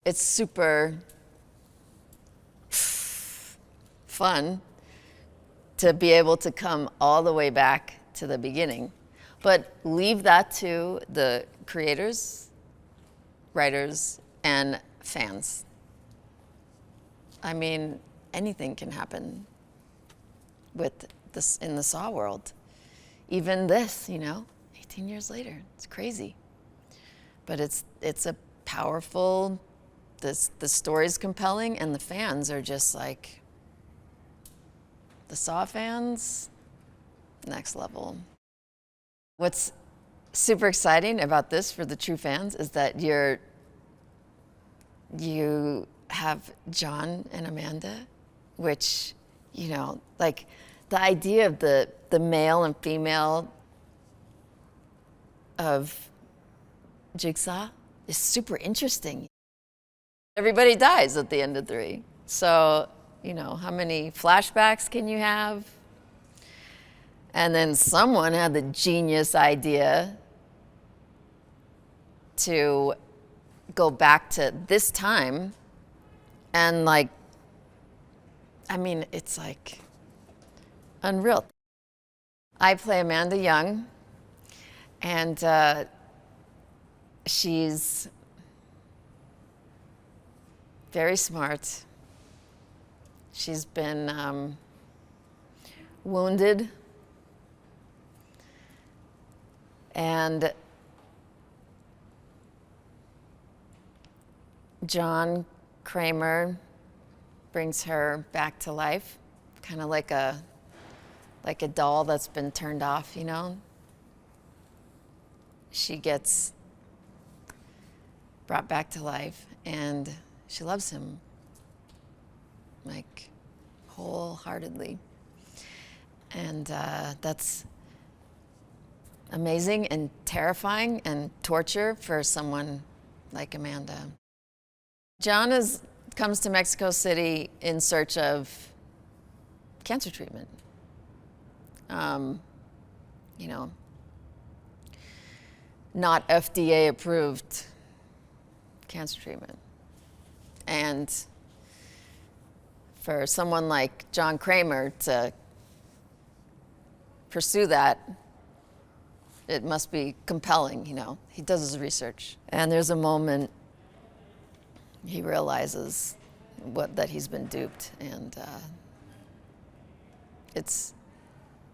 It's super fun to be able to come all the way back to the beginning. But leave that to the creators, writers, and fans. I mean, anything can happen with this in the Saw world. Even this, 18 years later, it's crazy. But it's a powerful, the story's compelling, and the fans are just like, the Saw fans, next level. What's super exciting about this for the true fans is that you have John and Amanda, which, like the idea of the male and female of Jigsaw is super interesting. Everybody dies at the end of 3. So, how many flashbacks can you have? And then someone had the genius idea to go back to this time and it's like unreal. I play Amanda Young, and she's very smart. She's been wounded, and John Kramer brings her back to life, kind of like a doll that's been turned off, She gets brought back to life, and she loves him, like, wholeheartedly. And that's amazing and terrifying and torture for someone like Amanda. John comes to Mexico City in search of cancer treatment. Not FDA approved cancer treatment. And for someone like John Kramer to pursue that, it must be compelling, He does his research. And there's a moment he realizes that he's been duped, and it's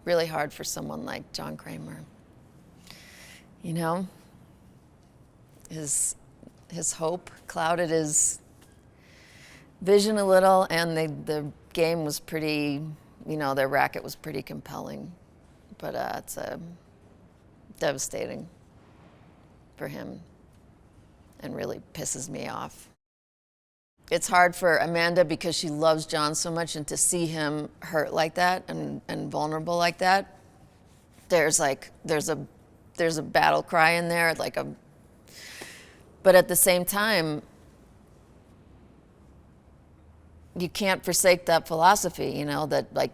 really hard for someone like John Kramer. His hope clouded his vision a little, and the game was pretty, their racket was pretty compelling. But it's devastating for him and really pisses me off. It's hard for Amanda because she loves John so much, and to see him hurt like that and vulnerable like that, there's a battle cry in there, but at the same time, you can't forsake that philosophy, that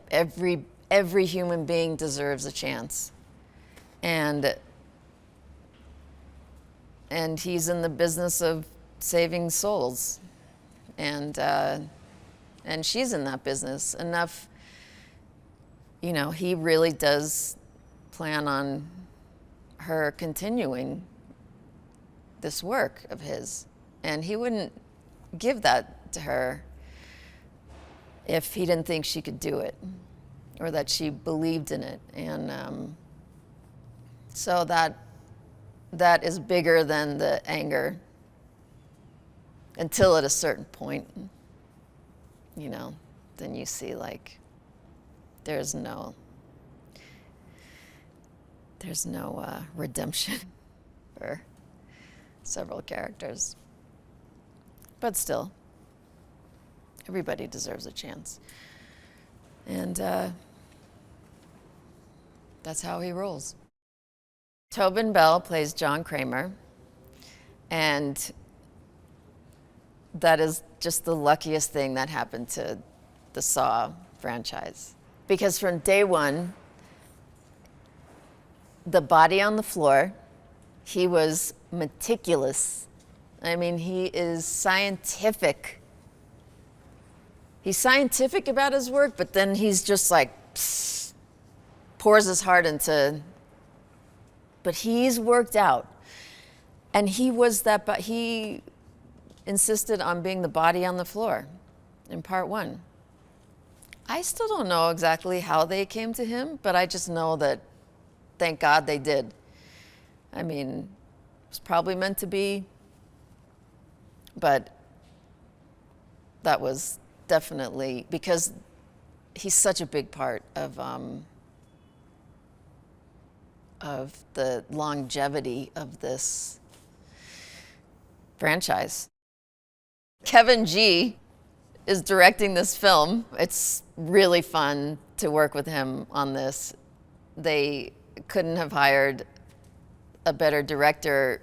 every human being deserves a chance. And he's in the business of saving souls. And she's in that business enough, he really does plan on her continuing this work of his. And he wouldn't give that to her if he didn't think she could do it, or that she believed in it. And so that is bigger than the anger, until at a certain point, then you see there's no redemption for several characters. But still, everybody deserves a chance. And that's how he rolls. Tobin Bell plays John Kramer, and that is just the luckiest thing that happened to the Saw franchise. Because from day one, the body on the floor, he was meticulous I mean, he is scientific. He's scientific about his work, but then he's just like, pours his heart into, but he's worked out. And he was that, but he insisted on being the body on the floor in part 1. I still don't know exactly how they came to him, but I just know that, thank God they did. I mean, it was probably meant to be, but that was definitely, because he's such a big part of the longevity of this franchise. Kevin G is directing this film. It's really fun to work with him on this. They couldn't have hired a better director,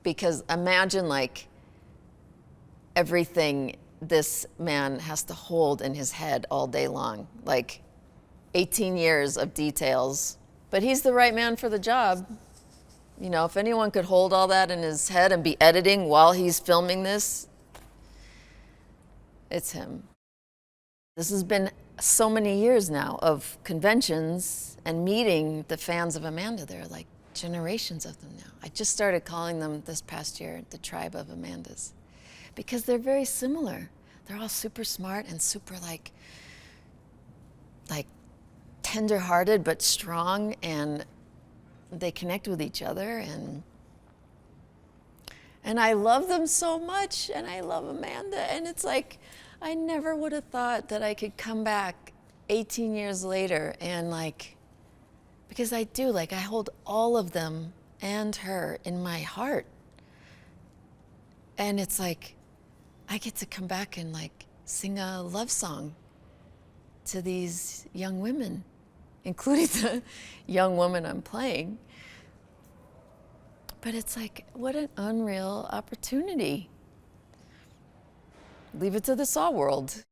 because imagine like everything this man has to hold in his head all day long, like 18 years of details. But he's the right man for the job. You know, if anyone could hold all that in his head and be editing while he's filming this, it's him. This has been so many years now of conventions and meeting the fans of Amanda. There are like generations of them now. I just started calling them this past year the tribe of Amandas, because they're very similar. They're all super smart and super like tender-hearted but strong, and they connect with each other, and I love them so much, and I love Amanda, and it's like I never would have thought that I could come back 18 years later and like, because I do, like I hold all of them and her in my heart, and it's like I get to come back and like sing a love song to these young women, including the young woman I'm playing. But it's like, what an unreal opportunity. Leave it to the Saw world.